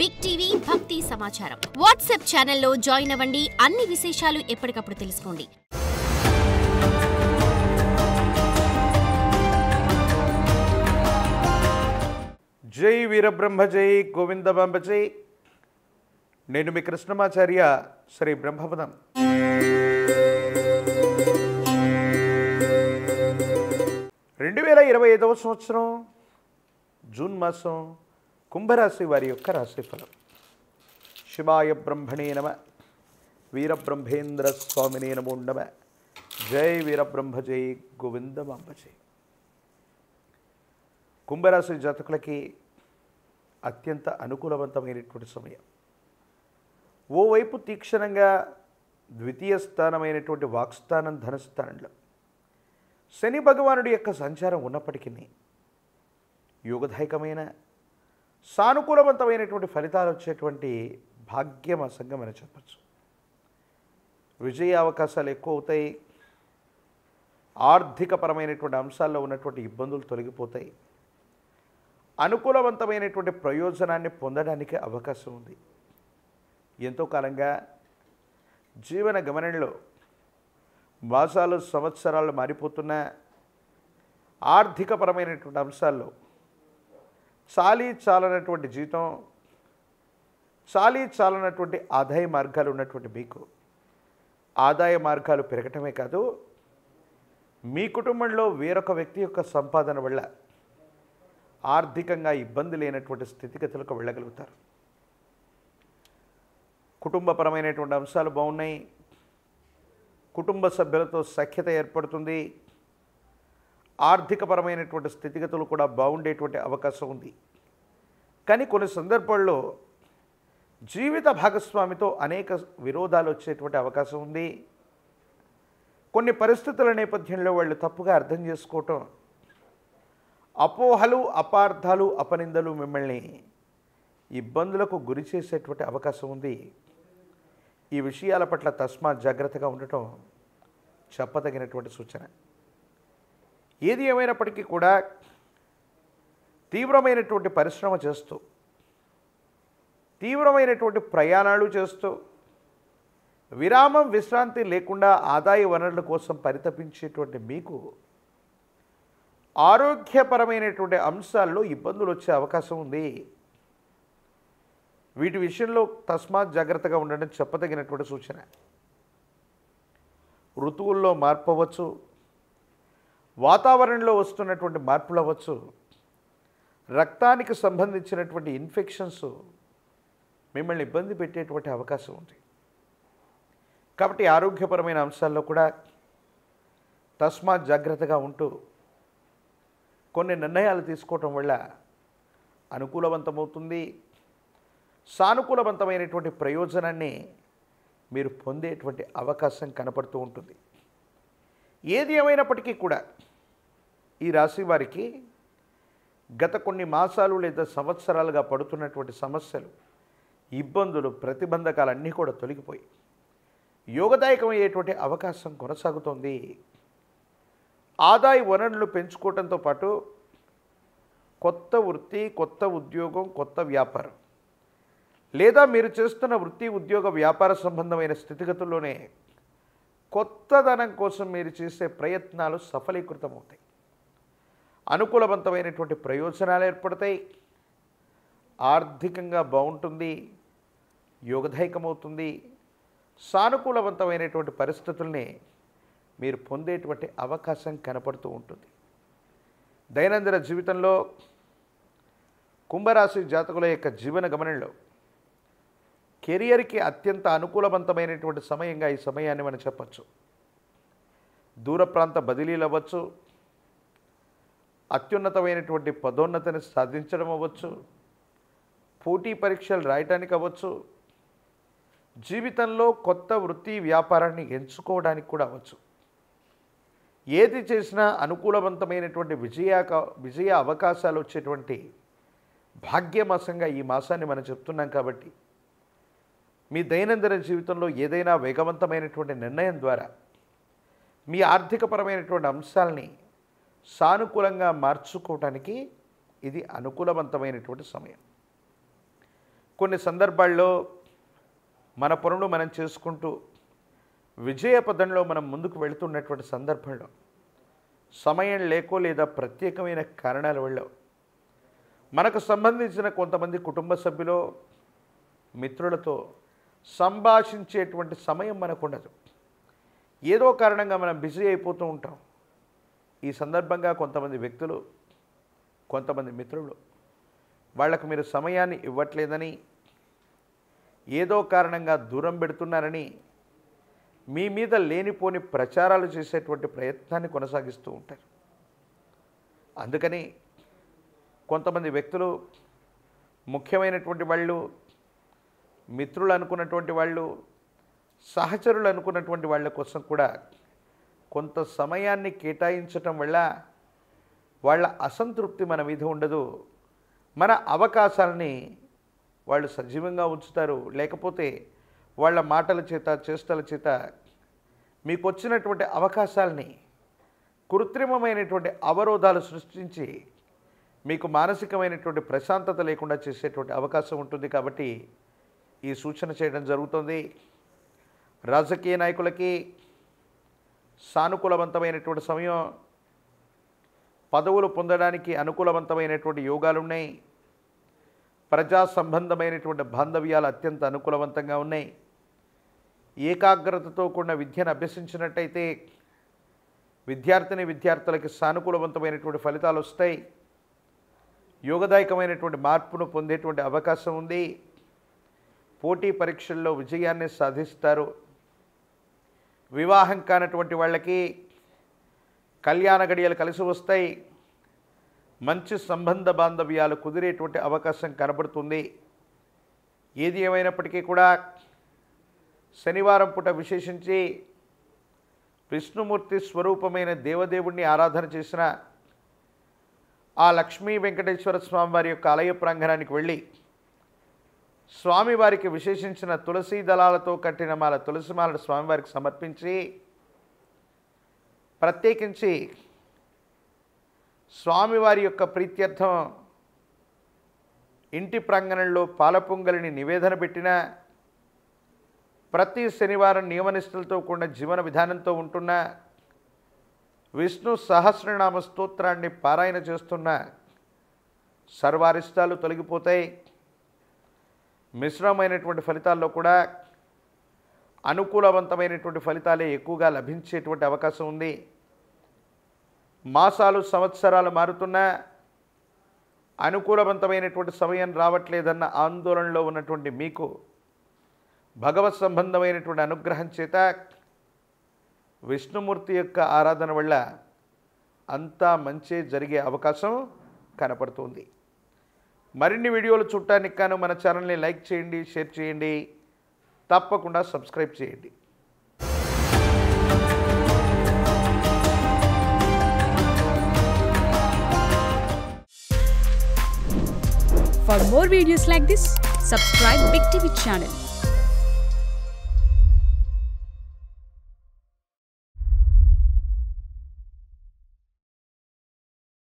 Big TV భక్తి సమాచారం WhatsApp ఛానల్లో జాయిన్ అవ్వండి. అన్ని విశేషాలు ఎప్పటికప్పుడు తెలుసుకోండి. జై వీరబ్రహ్మ జై గోవిందబాంబ జై. నేను మీ కృష్ణమాచార్య శ్రీ బ్రహ్మపదం. 2025వ సంవత్సరం జూన్ మాసం కుంభరాశి వారి యొక్క రాశిఫలం. శివాయ బ్రహ్మణే నమ, వీరబ్రహ్మేంద్ర స్వామినే నమో నమ. జై వీరబ్రహ్మ జై గోవిందబాంబ జై. కుంభరాశి జాతకులకి అత్యంత అనుకూలవంతమైనటువంటి సమయం. ఓవైపు తీక్షణంగా ద్వితీయ స్థానమైనటువంటి వాక్స్థానం ధనస్థానంలో శని భగవానుడి యొక్క సంచారం ఉన్నప్పటికీ యోగదాయకమైన సానుకూలవంతమైనటువంటి ఫలితాలు వచ్చేటువంటి భాగ్యమాసంగా మనం చెప్పచ్చు. విజయ అవకాశాలు ఎక్కువ అవుతాయి. ఆర్థికపరమైనటువంటి అంశాల్లో ఉన్నటువంటి ఇబ్బందులు తొలగిపోతాయి. అనుకూలవంతమైనటువంటి ప్రయోజనాన్ని పొందడానికి అవకాశం ఉంది. ఎంతో కాలంగా జీవన గమనంలో మాసాలు సంవత్సరాలు మారిపోతున్న ఆర్థికపరమైనటువంటి అంశాల్లో చాలనటువంటి జీతం, చాలనటువంటి ఆదాయ మార్గాలు ఉన్నటువంటి మీకు ఆదాయ మార్గాలు పెరగటమే కాదు, మీ కుటుంబంలో వేరొక వ్యక్తి యొక్క సంపాదన వల్ల ఆర్థికంగా ఇబ్బంది లేనటువంటి స్థితిగతులకు వెళ్ళగలుగుతారు. కుటుంబపరమైనటువంటి అంశాలు బాగున్నాయి. కుటుంబ సభ్యులతో సఖ్యత ఏర్పడుతుంది. ఆర్థికపరమైనటువంటి స్థితిగతులు కూడా బాగుండేటువంటి అవకాశం ఉంది. కానీ కొన్ని సందర్భాల్లో జీవిత భాగస్వామితో అనేక విరోధాలు వచ్చేటువంటి అవకాశం ఉంది. కొన్ని పరిస్థితుల నేపథ్యంలో వాళ్ళు తప్పుగా అర్థం చేసుకోవటం, అపోహలు, అపార్థాలు, అపనిందలు మిమ్మల్ని ఇబ్బందులకు గురి చేసేటువంటి అవకాశం ఉంది. ఈ విషయాల పట్ల తస్మాత్ జాగ్రత్తగా ఉండటం చెప్పదగినటువంటి సూచన. ఏది ఏమైనప్పటికీ కూడా తీవ్రమైనటువంటి పరిశ్రమ చేస్తూ, తీవ్రమైనటువంటి ప్రయాణాలు చేస్తూ, విరామం విశ్రాంతి లేకుండా ఆదాయ వనరుల కోసం పరితపించేటువంటి మీకు ఆరోగ్యపరమైనటువంటి అంశాల్లో ఇబ్బందులు వచ్చే అవకాశం ఉంది. వీటి విషయంలో తస్మాత్ జాగ్రత్తగా ఉండడం చెప్పదగినటువంటి సూచన. ఋతువుల్లో మార్పు అవ్వచ్చు, వాతావరణంలో వస్తున్నటువంటి మార్పులు అవ్వచ్చు, రక్తానికి సంబంధించినటువంటి ఇన్ఫెక్షన్స్ మిమ్మల్ని ఇబ్బంది పెట్టేటువంటి అవకాశం ఉంది. కాబట్టి ఆరోగ్యపరమైన అంశాల్లో కూడా తస్మాత్ జాగ్రత్తగా ఉంటూ కొన్ని నిర్ణయాలు తీసుకోవటం వల్ల అనుకూలవంతమవుతుంది. సానుకూలవంతమైనటువంటి ప్రయోజనాన్ని మీరు పొందేటువంటి అవకాశం కనపడుతూ ఉంటుంది. ఏది ఏమైనప్పటికీ కూడా ఈ రాశి వారికి గత కొన్ని మాసాలు లేదా సంవత్సరాలుగా పడుతున్నటువంటి సమస్యలు, ఇబ్బందులు, ప్రతిబంధకాలన్నీ కూడా తొలగిపోయి యోగదాయకమయ్యేటువంటి అవకాశం కొనసాగుతోంది. ఆదాయ వనరులు పెంచుకోవడంతో పాటు కొత్త వృత్తి, కొత్త ఉద్యోగం, కొత్త వ్యాపారం లేదా మీరు చేస్తున్న వృత్తి, ఉద్యోగ, వ్యాపార సంబంధమైన స్థితిగతుల్లోనే కొత్తదనం కోసం మీరు చేసే ప్రయత్నాలు సఫలీకృతమవుతాయి. అనుకూలవంతమైనటువంటి ప్రయోజనాలు ఏర్పడతాయి. ఆర్థికంగా బాగుంటుంది, యోగదాయకమవుతుంది. సానుకూలవంతమైనటువంటి పరిస్థితుల్ని మీరు పొందేటువంటి అవకాశం కనపడుతూ ఉంటుంది. దైనందిన జీవితంలో కుంభరాశి జాతకుల యొక్క జీవన గమనంలో కెరియర్కి అత్యంత అనుకూలవంతమైనటువంటి సమయంగా ఈ సమయాన్ని మనం చెప్పచ్చు. దూర ప్రాంత బదిలీలు అవ్వచ్చు, అత్యున్నతమైనటువంటి పదోన్నతిని సాధించడం అవ్వచ్చు, పోటీ పరీక్షలు రాయటానికి అవ్వచ్చు, జీవితంలో కొత్త వృత్తి, వ్యాపారాన్ని ఎంచుకోవడానికి కూడా అవ్వచ్చు. ఏది చేసినా అనుకూలవంతమైనటువంటి విజయ అవకాశాలు వచ్చేటువంటి భాగ్యమాసంగా ఈ మాసాన్ని మనం చెప్తున్నాం. కాబట్టి మీ దైనందిన జీవితంలో ఏదైనా వేగవంతమైనటువంటి నిర్ణయం ద్వారా మీ ఆర్థికపరమైనటువంటి అంశాలని సానుకూలంగా మార్చుకోవటానికి ఇది అనుకూలవంతమైనటువంటి సమయం. కొన్ని సందర్భాల్లో మన పనులు మనం చేసుకుంటూ విజయ పదంలో మనం ముందుకు వెళుతున్నటువంటి సందర్భంలో సమయం లేకో లేదా ప్రత్యేకమైన కారణాల వల్ల మనకు సంబంధించిన కొంతమంది కుటుంబ సభ్యులు మిత్రులతో సంభాషించేటువంటి సమయం మనకు ఉండదు. ఏదో కారణంగా మనం బిజీ అయిపోతూ ఉంటాం. ఈ సందర్భంగా కొంతమంది వ్యక్తులు, కొంతమంది మిత్రులు వాళ్ళకు మీరు సమయాన్ని ఇవ్వట్లేదని, ఏదో కారణంగా దూరం పెడుతున్నారని మీ మీద లేనిపోని ప్రచారాలు చేసేటువంటి ప్రయత్నాన్ని కొనసాగిస్తూ ఉంటారు. అందుకని కొంతమంది వ్యక్తులు, ముఖ్యమైనటువంటి వాళ్ళు, మిత్రులు అనుకున్నటువంటి వాళ్ళు, సహచరులు అనుకున్నటువంటి వాళ్ళ కోసం కూడా కొంత సమయాన్ని కేటాయించటం వల్ల వాళ్ళ అసంతృప్తి మన మీద ఉండదు. మన అవకాశాలని వాళ్ళు సజీవంగా ఉంచుతారు. లేకపోతే వాళ్ళ మాటల చేత, చేష్టల చేత మీకు వచ్చినటువంటి అవకాశాలని కృత్రిమమైనటువంటి అవరోధాలు సృష్టించి మీకు మానసికమైనటువంటి ప్రశాంతత లేకుండా చేసేటువంటి అవకాశం ఉంటుంది. కాబట్టి ఈ సూచన చేయడం జరుగుతుంది. రాజకీయ నాయకులకి సానుకూలవంతమైనటువంటి సమయం, పదవులు పొందడానికి అనుకూలవంతమైనటువంటి యోగాలు ఉన్నాయి. ప్రజా సంబంధమైనటువంటి బాంధవ్యాలు అత్యంత అనుకూలవంతంగా ఉన్నాయి. ఏకాగ్రతతో కూడిన విద్యను అభ్యసించినట్టయితే విద్యార్థులకి సానుకూలవంతమైనటువంటి ఫలితాలు వస్తాయి. యోగదాయకమైనటువంటి మార్పును పొందేటువంటి అవకాశం ఉంది. పోటీ పరీక్షల్లో విజయాన్ని సాధిస్తారు. వివాహం కానటువంటి వాళ్ళకి కళ్యాణ గడియలు కలిసి వస్తాయి. మంచి సంబంధ బాంధవ్యాలు కుదిరేటువంటి అవకాశం కనబడుతుంది. ఏది ఏమైనప్పటికీ కూడా శనివారం పూట విశేషించి విష్ణుమూర్తి స్వరూపమైన దేవదేవుణ్ణి ఆరాధన చేసిన ఆ లక్ష్మీ వెంకటేశ్వర స్వామివారి యొక్క ఆలయ ప్రాంగణానికి వెళ్ళి స్వామివారికి విశేషించిన తులసీ దళాలతో కట్టిన తులసిమాలను స్వామివారికి సమర్పించి, ప్రత్యేకించి స్వామివారి యొక్క ప్రీత్యర్థం ఇంటి ప్రాంగణంలో పాలపొంగలిని నివేదన పెట్టిన, ప్రతి శనివారం నియమనిష్టలతో కూడిన జీవన విధానంతో ఉంటున్న, విష్ణు సహస్రనామ స్తోత్రాన్ని పారాయణ చేస్తున్న సర్వారిష్టాలు తొలగిపోతాయి. మిశ్రమైనటువంటి ఫలితాల్లో కూడా అనుకూలవంతమైనటువంటి ఫలితాలే ఎక్కువగా లభించేటువంటి అవకాశం ఉంది. మాసాలు, సంవత్సరాలు మారుతున్నా అనుకూలవంతమైనటువంటి సమయం రావట్లేదన్న ఆందోళనలో ఉన్నటువంటి మీకు భగవత్ సంబంధమైనటువంటి అనుగ్రహం చేత విష్ణుమూర్తి యొక్క ఆరాధన వల్ల అంతా మంచి జరిగే అవకాశం కనపడుతుంది. మరిన్ని వీడియోలు చూడటానికి గాను మన ఛానల్ని లైక్ చేయండి, షేర్ చేయండి, తప్పకుండా సబ్స్క్రైబ్ చేయండి. For more videos like this, subscribe Big TV channel.